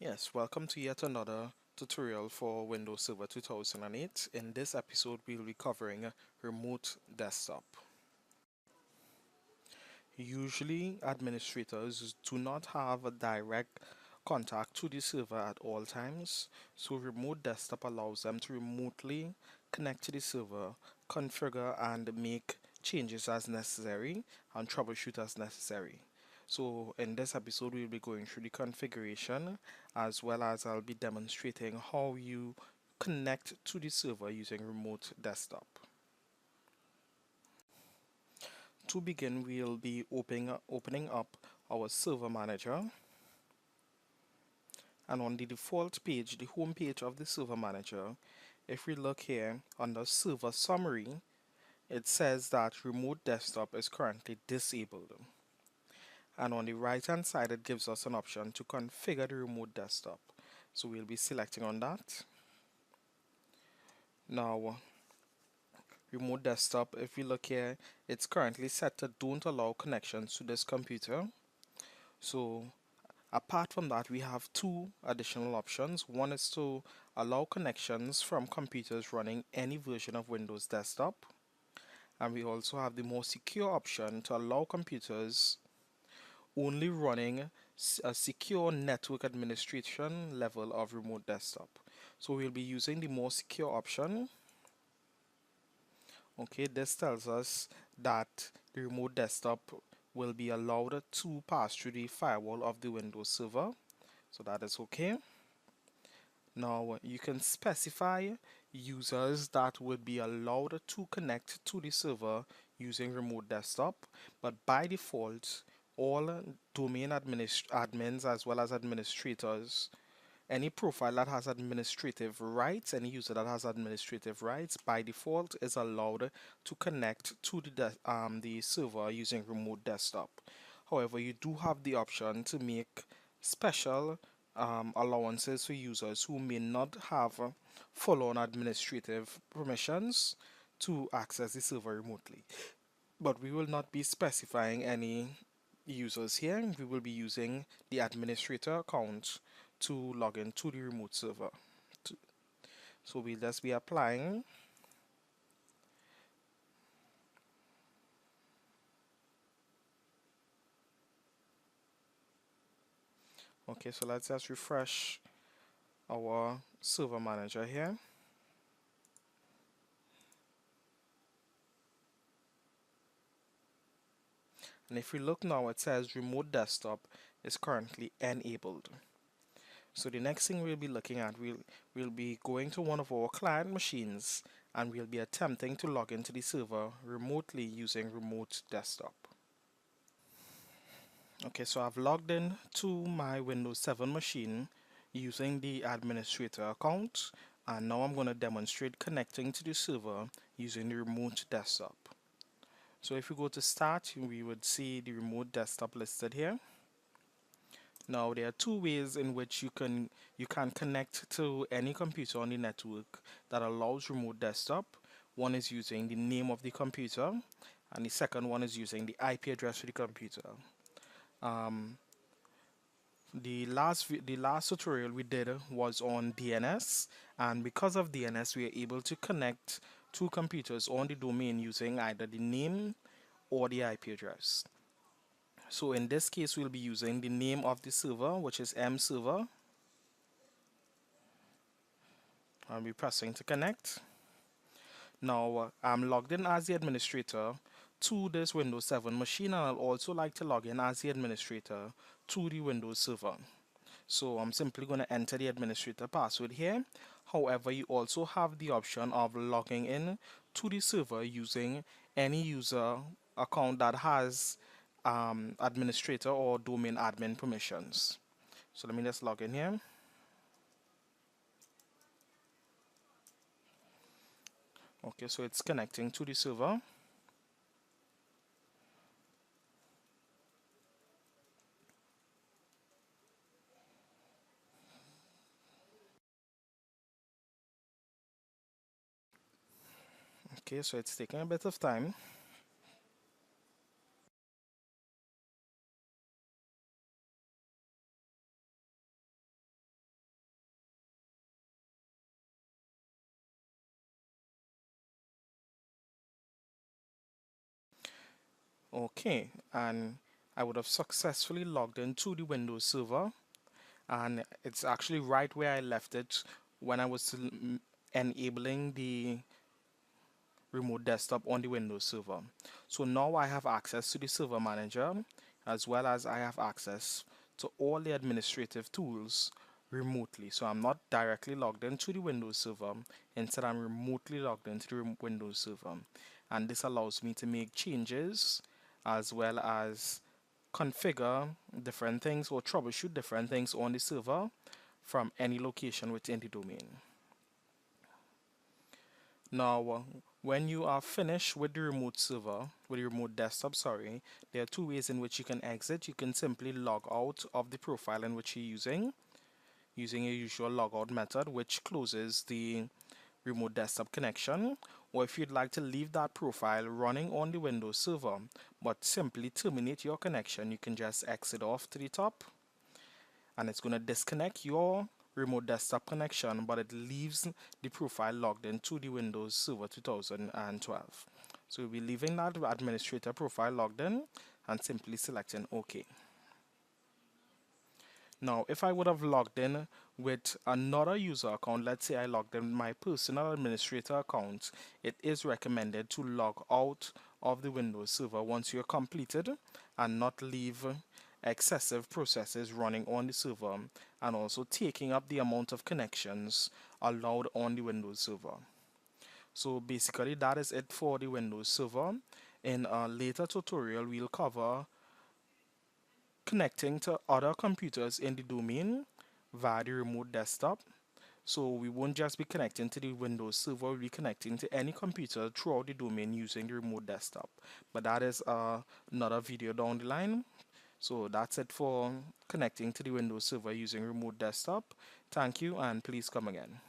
Yes, welcome to yet another tutorial for Windows Server 2008. In this episode, we'll be covering remote desktop. Usually, administrators do not have a direct contact to the server at all times, so remote desktop allows them to remotely connect to the server, configure and make changes as necessary, and troubleshoot as necessary. So in this episode, we'll be going through the configuration as well as I'll be demonstrating how you connect to the server using remote desktop. To begin, we'll be opening up our server manager, and on the default page, the home page of the server manager, if we look here under server summary, it says that remote desktop is currently disabled. And on the right hand side, it gives us an option to configure the remote desktop. So we'll be selecting on that. Now, remote desktop, if we look here, it's currently set to don't allow connections to this computer. So apart from that, we have two additional options. One is to allow connections from computers running any version of Windows desktop. And we also have the more secure option to allow computers only running a secure network administration level of remote desktop. So we'll be using the more secure option. Okay, this tells us that the remote desktop will be allowed to pass through the firewall of the Windows server. So that is okay. Now you can specify users that would be allowed to connect to the server using remote desktop, but by default, all domain admins as well as administrators, any profile that has administrative rights, any user that has administrative rights, by default is allowed to connect to the server using remote desktop. However, you do have the option to make special allowances for users who may not have full-on administrative permissions to access the server remotely. But we will not be specifying any users here. We will be using the administrator account to log in to the remote server. So we'll just be applying. Okay, so let's just refresh our server manager here. And if we look now, it says remote desktop is currently enabled. So the next thing we'll be looking at, we'll be going to one of our client machines and we'll be attempting to log into the server remotely using remote desktop. Okay, so I've logged in to my Windows 7 machine using the administrator account, and now I'm going to demonstrate connecting to the server using the remote desktop. So if we go to start, we would see the remote desktop listed here. Now there are two ways in which you can connect to any computer on the network that allows remote desktop. One is using the name of the computer, and the second one is using the IP address of the computer. Um, the last tutorial we did was on DNS, and because of DNS we are able to connect two computers on the domain using either the name or the IP address. So in this case, we'll be using the name of the server, which is M server. I'll be pressing to connect. Now I'm logged in as the administrator to this Windows 7 machine, and I'll also like to log in as the administrator to the Windows server. So I'm simply going to enter the administrator password here. However, you also have the option of logging in to the server using any user account that has administrator or domain admin permissions. So let me just log in here. Okay, so it's connecting to the server. Okay, so it's taking a bit of time. Okay, and I would have successfully logged into the Windows server, and it's actually right where I left it when I was enabling the remote desktop on the Windows server. So now I have access to the server manager, as well as I have access to all the administrative tools remotely. So I'm not directly logged into the Windows server, instead I'm remotely logged into the Windows server. And this allows me to make changes as well as configure different things or troubleshoot different things on the server from any location within the domain. Now, when you are finished with the remote server, with the remote desktop, sorry, there are two ways in which you can exit. You can simply log out of the profile in which you're using your usual logout method, which closes the remote desktop connection. Or if you'd like to leave that profile running on the Windows server, but simply terminate your connection, you can just exit off to the top, and it's going to disconnect your remote desktop connection, but it leaves the profile logged into the Windows Server 2012. So we'll be leaving that administrator profile logged in and simply selecting OK. Now, if I would have logged in with another user account, let's say I logged in my personal administrator account, it is recommended to log out of the Windows server once you're completed and not leave excessive processes running on the server and also taking up the amount of connections allowed on the Windows server. So basically that is it for the Windows server. In a later tutorial, we'll cover connecting to other computers in the domain via the remote desktop. So we won't just be connecting to the Windows server, we'll be connecting to any computer throughout the domain using the remote desktop. But that is another video down the line. So that's it for connecting to the Windows server using remote desktop. Thank you, and please come again.